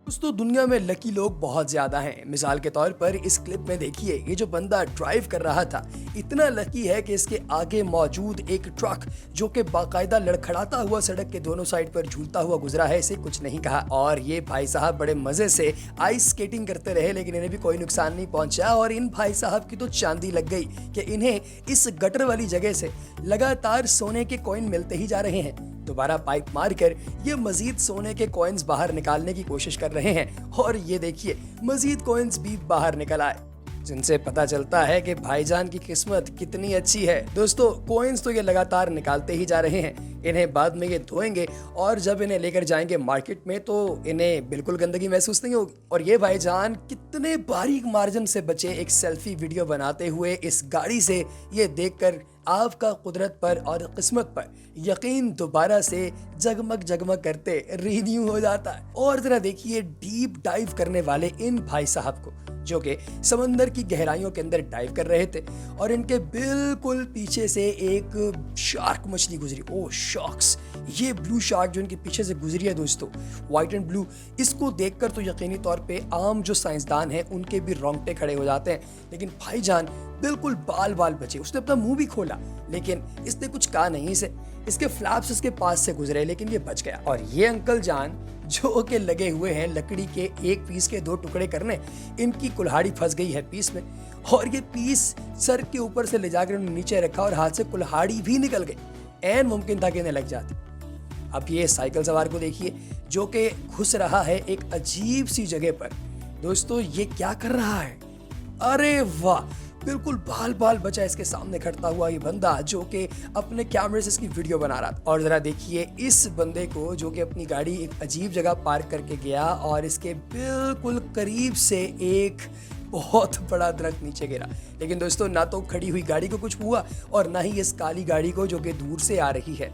दोस्तों दुनिया में लकी लोग बहुत ज्यादा हैं। मिसाल के तौर पर इस क्लिप में देखिए, ये जो बंदा ड्राइव कर रहा था इतना लकी है कि इसके आगे मौजूद एक ट्रक जो कि बाकायदा लड़खड़ाता हुआ सड़क के दोनों साइड पर झूलता हुआ गुजरा है, इसे कुछ नहीं कहा। और ये भाई साहब बड़े मजे से आइस स्केटिंग करते रहे, लेकिन इन्हें भी कोई नुकसान नहीं पहुंचा। और इन भाई साहब की तो चांदी लग गई कि इन्हें इस गटर वाली जगह से लगातार सोने के कॉइन मिलते ही जा रहे हैं। दोबारा पाइप मारकर ये मजीद सोने के कॉइन्स बाहर निकालने की कोशिश कर रहे हैं और ये देखिए मजीद कॉइन्स भी बाहर निकल आए, जिनसे पता चलता है कि भाईजान की किस्मत कितनी अच्छी है। दोस्तों कॉइन्स तो ये लगातार निकालते ही जा रहे हैं। इन्हें बाद में ये धोएंगे और जब इन्हें लेकर जाएंगे मार्केट में तो इन्हें बिल्कुल गंदगी महसूस नहीं होगी। और ये भाईजान कितने बारीक मार्जिन से बचे एक सेल्फी वीडियो बनाते हुए इस गाड़ी से, ये देखकर आपका कुदरत पर और किस्मत पर यकीन दोबारा से जगमग जगमग करते रिन्यू हो जाता है। और जरा देखिए डीप डाइव करने वाले इन भाई साहब को, जो कि समंदर की गहराइयों के अंदर डाइव कर रहे थे और इनके बिल्कुल पीछे से एक शार्क मछली गुजरी। ओह शॉक्स, ये ब्लू शार्क जो इनके पीछे से गुजरी है दोस्तों, व्हाइट एंड ब्लू, इसको देखकर तो यकीनी तौर पे आम जो साइंसदान हैं उनके भी रोंगटे खड़े हो जाते हैं। लेकिन भाईजान बिल्कुल बाल बाल बचे। उसने अपना मुंह भी खोला लेकिन इसने कुछ कहा नहीं इसे। इसके फ्लैप्स इसके पास से गुजरे लेकिन ये बच गया। और ये अंकल जान जो के लगे हुए हैं लकड़ी के एक पीस के दो टुकड़े करने, इनकी कुल्हाड़ी फंस गई है पीस में और ये पीस सर के ऊपर से ले जाकर उन्होंने नीचे रखा और हाथ से कुल्हाड़ी भी निकल गई। ऐन मुमकिन था कि इन्हें लग जाती। अब ये साइकिल सवार को देखिए जो कि घुस रहा है एक अजीब सी जगह पर। दोस्तों ये क्या कर रहा है? अरे वाह, बिल्कुल बाल बाल बचा इसके सामने खड़ता हुआ ये बंदा जो कि अपने कैमरे से इसकी वीडियो बना रहा था। और जरा देखिए इस बंदे को जो कि अपनी गाड़ी एक अजीब जगह पार्क करके गया और इसके बिल्कुल करीब से एक बहुत बड़ा दरख्त नीचे गिरा। लेकिन दोस्तों ना तो खड़ी हुई गाड़ी को कुछ हुआ और ना ही इस काली गाड़ी को जो कि दूर से आ रही है।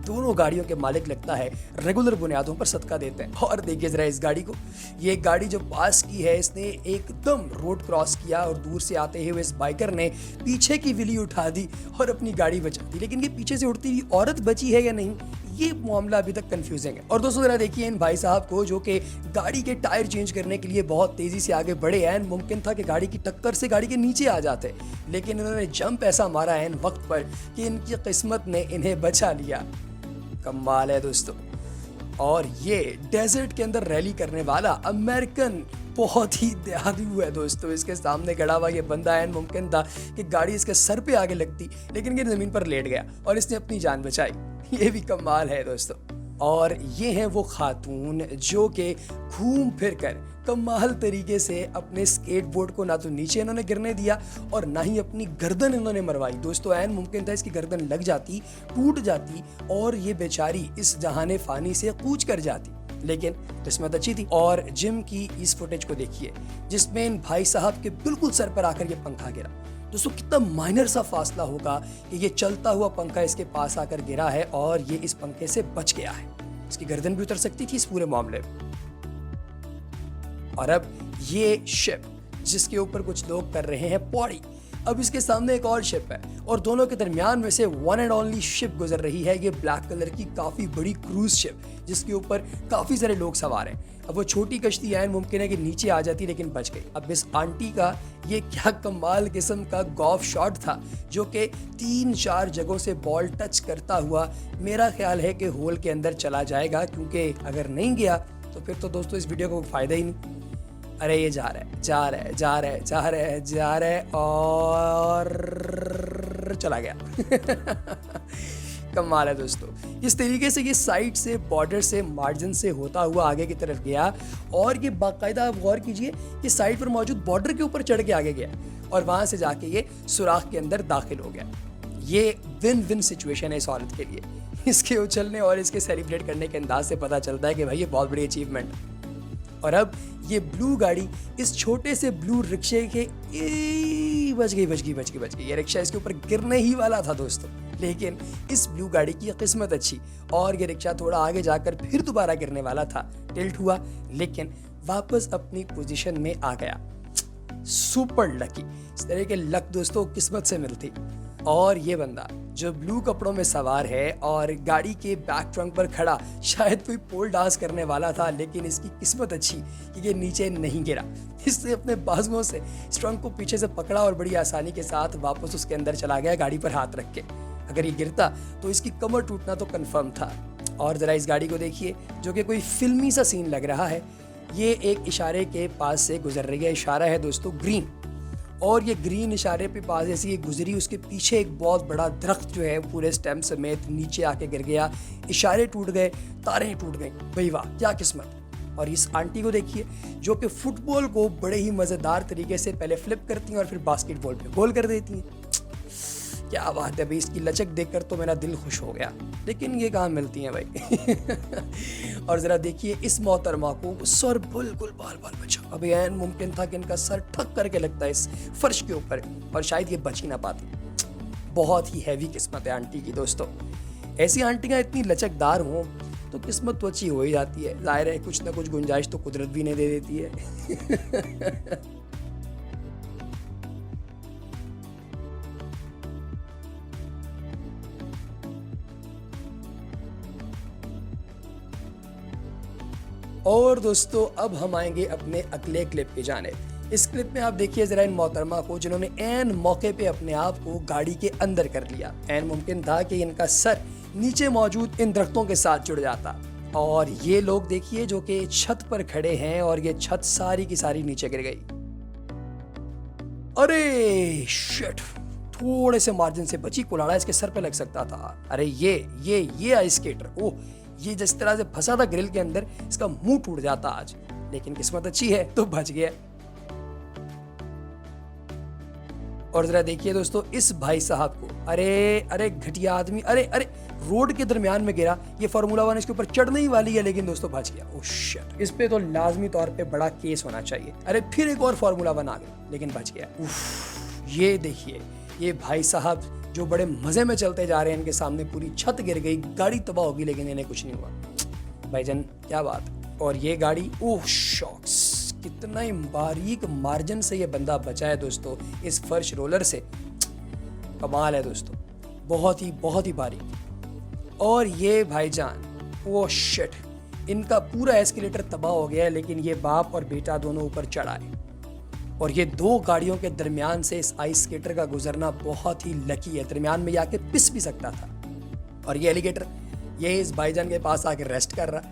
दोनों गाड़ियों के मालिक लगता है रेगुलर बुनियादों पर सदका देते हैं। और देखिए जरा इस गाड़ी को, ये गाड़ी जो पास की है इसने एकदम रोड क्रॉस किया और दूर से आते हुए इस बाइकर ने पीछे की विली उठा दी और अपनी गाड़ी बचा दी। लेकिन ये पीछे से उड़ती हुई औरत बची है या नहीं, ये मामला अभी तक कंफ्यूजिंग है। और दोस्तों जरा देखिए इन भाई साहब को जो कि गाड़ी के टायर चेंज करने के लिए बहुत तेजी से आगे बढ़े हैं। मुमकिन था कि गाड़ी की टक्कर से गाड़ी के नीचे आ जाते, लेकिन इन्होंने जंप ऐसा मारा है इन वक्त पर कि इनकी किस्मत ने इन्हें बचा लिया। कमाल है दोस्तों। और ये डेजर्ट के अंदर रैली करने वाला अमेरिकन बहुत ही दयालु है दोस्तों। इसके सामने खड़ा हुआ ये बंदा है, मुमकिन था कि गाड़ी इसके सर पे आगे लगती, लेकिन ये जमीन पर लेट गया और इसने अपनी जान बचाई। ये भी कमाल है दोस्तों। और ये हैं वो खातून जो कि घूम फिर कर कमाल तरीके से अपने स्केटबोर्ड को ना तो नीचे इन्होंने गिरने दिया और ना ही अपनी गर्दन इन्होंने मरवाई। दोस्तों ऐन मुमकिन था इसकी गर्दन लग जाती, टूट जाती और ये बेचारी इस जहाने फानी से कूच कर जाती, लेकिन किस्मत अच्छी थी। और जिम की इस फुटेज को देखिए जिसमें इन भाई साहब के बिल्कुल सर पर आकर ये पंखा गिरा। दोस्तों कितना माइनर सा फासला होगा कि ये चलता हुआ पंखा इसके पास आकर गिरा है और ये इस पंखे से बच गया है। इसकी गर्दन भी उतर सकती थी इस पूरे मामले में। और अब ये शिप जिसके ऊपर कुछ लोग कर रहे हैं पौड़ी, अब इसके सामने एक और शिप है और दोनों के दरमियान में से वन एंड ओनली शिप गुजर रही है। ये ब्लैक कलर की काफी बड़ी क्रूज शिप जिसके ऊपर काफी सारे लोग सवार हैं। अब वो छोटी कश्ती है, मुमकिन है कि नीचे आ जाती लेकिन बच गई। अब इस आंटी का ये क्या कमाल किस्म का गॉल्फ शॉट था जो कि 3-4 जगहों से बॉल टच करता हुआ मेरा ख्याल है कि होल के अंदर चला जाएगा, क्योंकि अगर नहीं गया तो फिर तो दोस्तों इस वीडियो को फायदा ही नहीं। अरे ये जा रहा है जा रहा है जा रहा है जा रहा है जा रहा है और चला गया। कमाल है दोस्तों। इस तरीके से ये साइड से, बॉर्डर से, मार्जिन से होता हुआ आगे की तरफ गया और ये बाकायदा आप गौर कीजिए कि साइड पर मौजूद बॉर्डर के ऊपर चढ़ के आगे गया और वहां से जाके ये सुराख के अंदर दाखिल हो गया। ये विन विन सिचुएशन है इस औरत के लिए। इसके उछलने और इसके सेलिब्रेट करने के अंदाज से पता चलता है कि भाई ये बहुत बड़ी अचीवमेंट। और अब ये ब्लू गाड़ी इस छोटे से ब्लू रिक्शे के बच गई। ये रिक्शा इसके ऊपर गिरने ही वाला था दोस्तों, लेकिन इस ब्लू गाड़ी की किस्मत अच्छी और ये रिक्शा थोड़ा आगे जाकर फिर दोबारा गिरने वाला था, टिल्ट हुआ लेकिन वापस अपनी पोजीशन में आ गया। Super lucky. इस तरह के लक दोस्तों किस्मत से मिलती। और ये बंदा जो ब्लू कपड़ों में सवार है और गाड़ी के बैक ट्रंक पर खड़ा शायद कोई पोल डांस करने वाला था, लेकिन इसकी किस्मत अच्छी कि ये नीचे नहीं गिरा। इसने अपने बाजुओं से इस ट्रंक को पीछे से पकड़ा और बड़ी आसानी के साथ वापस उसके अंदर चला गया गाड़ी पर हाथ रख के। अगर ये गिरता तो इसकी कमर टूटना तो कन्फर्म था। और ज़रा इस गाड़ी को देखिए जो कि कोई फिल्मी सा सीन लग रहा है। ये एक इशारे के पास से गुजर रही है। इशारा है दोस्तों ग्रीन, और ये ग्रीन इशारे पे पास जैसे ये गुजरी उसके पीछे एक बहुत बड़ा दरख्त जो है पूरे स्टेम समेत नीचे आके गिर गया। इशारे टूट गए, तारें टूट गई। भाई वाह क्या किस्मत। और इस आंटी को देखिए जो कि फुटबॉल को बड़े ही मज़ेदार तरीके से पहले फ्लिप करती हैं और फिर बास्केटबॉल पे गोल कर देती हैं। क्या बात है भाई, इसकी लचक देखकर तो मेरा दिल खुश हो गया, लेकिन ये कहाँ मिलती हैं भाई। और ज़रा देखिए इस मोहतरमा को सर बिल्कुल बाल बाल बचा। अभी ऐन मुमकिन था कि इनका सर ठक करके लगता है इस फर्श के ऊपर और शायद ये बच ही ना पाती। बहुत ही हैवी किस्मत है आंटी की दोस्तों। ऐसी आंटियाँ इतनी लचकदार हों तो किस्मत तो अच्छी हो ही जाती है। जाहिर है कुछ ना कुछ गुंजाइश तो कुदरत भी नहीं दे देती है। और दोस्तों अब हम आएंगे अपने अगले क्लिप की जानिब। इस क्लिप में आप देखिए ज़रा इन मोहतरमा को जिन्होंने ऐन मौके पे अपने आप को गाड़ी के अंदर कर लिया। ऐन मुमकिन था कि इनका सर नीचे मौजूद इन दरख्तों के साथ जुड़ जाता। और ये लोग देखिए जो कि छत पर खड़े हैं और ये छत सारी की सारी नीचे गिर गई। अरे शिट, थोड़े से मार्जिन से बची, कुल्हाड़ा इसके सर पे लग सकता था। अरे ये आइस स्केटर, ओह ये जिस तरह से फंसा था ग्रिल के अंदर, इसका मुंह टूट जाता आज, लेकिन किस्मत अच्छी है तो बच गया। और जरा देखिए दोस्तों इस भाई साहब को, अरे घटिया आदमी, अरे रोड के दरमियान में गिरा। ये फार्मूला 1 इसके ऊपर चढ़ने ही वाली है, लेकिन दोस्तों बच गया। ओह शिट, इस पे तो लाजमी तौर पे बड़ा केस होना चाहिए। अरे फिर एक और फार्मूला 1 आ गई, लेकिन बच गया। ये देखिए ये भाई साहब जो बड़े मजे में चलते जा रहे हैं, इनके सामने पूरी छत गिर गई, गाड़ी तबाह होगी, लेकिन इन्हें कुछ नहीं हुआ। भाईजान क्या बात। और ये गाड़ी, ओह शॉक्स, कितना ही बारीक मार्जिन से ये बंदा बचा है दोस्तों इस फर्श रोलर से। कमाल है दोस्तों, बहुत ही बारीक। और ये भाईजान, ओह शिट, इनका पूरा एस्केलेटर तबाह हो गया है, लेकिन ये बाप और बेटा दोनों ऊपर चढ़ाए। और ये दो गाड़ियों के दरमियान से इस आइस स्केटर का गुजरना बहुत ही लकी है। दरमियान में आके पिस भी सकता था। और ये एलिगेटर, ये इस भाईजान के पास आके रेस्ट कर रहा,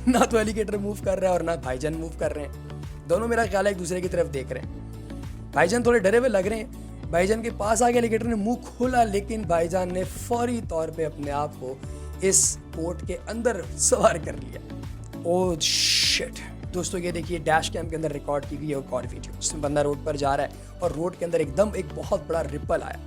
ना तो एलिगेटर मूव कर रहा है और ना भाईजान मूव कर रहे हैं। दोनों मेरा ख्याल है एक दूसरे की तरफ देख रहे हैं। भाईजान थोड़े डरे हुए लग रहे हैं। भाईजान के पास आके एलिगेटर ने मुंह खोला, लेकिन भाईजान ने फौरी तौर पे अपने आप को इस बोट के अंदर सवार कर लिया। ओह शिट दोस्तों, ये देखिए डैश कैम के अंदर रिकॉर्ड की गई एक और वीडियो जिसमें बंदा रोड पर जा रहा है और रोड के अंदर एकदम एक बहुत बड़ा रिपल आया।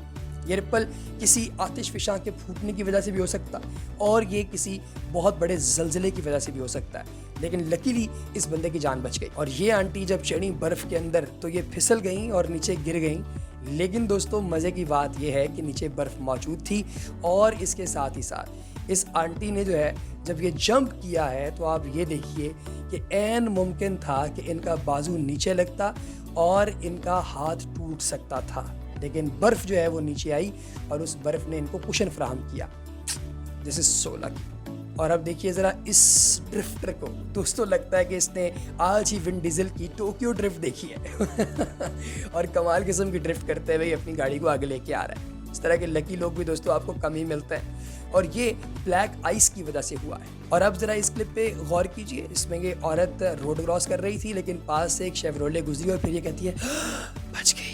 ये रिपल किसी आतिशफिशां के फूटने की वजह से भी हो सकता और ये किसी बहुत बड़े जलजिले की वजह से भी हो सकता है, लेकिन लकीली इस बंदे की जान बच गई। और ये आंटी जब चढ़ी बर्फ के अंदर तो ये फिसल गई और नीचे गिर गई। लेकिन दोस्तों मज़े की बात यह है कि नीचे बर्फ़ मौजूद थी और इसके साथ ही साथ इस आंटी ने जो है जब ये जंप किया है तो आप ये देखिए कि ऐन मुमकिन था कि इनका बाजू नीचे लगता और इनका हाथ टूट सकता था, लेकिन बर्फ़ जो है वो नीचे आई और उस बर्फ़ ने इनको कुशन फराहम किया। This is so lucky. और अब देखिए ज़रा इस ड्रिफ्टर को, दोस्तों लगता है कि इसने आज ही विन डीजल की टोक्यो ड्रिफ्ट देखी है और कमाल किस्म की ड्रिफ्ट करते हुए अपनी गाड़ी को आगे लेके आ रहा है। इस तरह के लकी लोग भी दोस्तों आपको कम ही मिलते हैं और ये ब्लैक आइस की वजह से हुआ है। और अब ज़रा इस क्लिप पे गौर कीजिए, इसमें ये औरत रोड क्रॉस कर रही थी, लेकिन पास से एक शेवरोले गुजरी और फिर ये कहती है बच गई।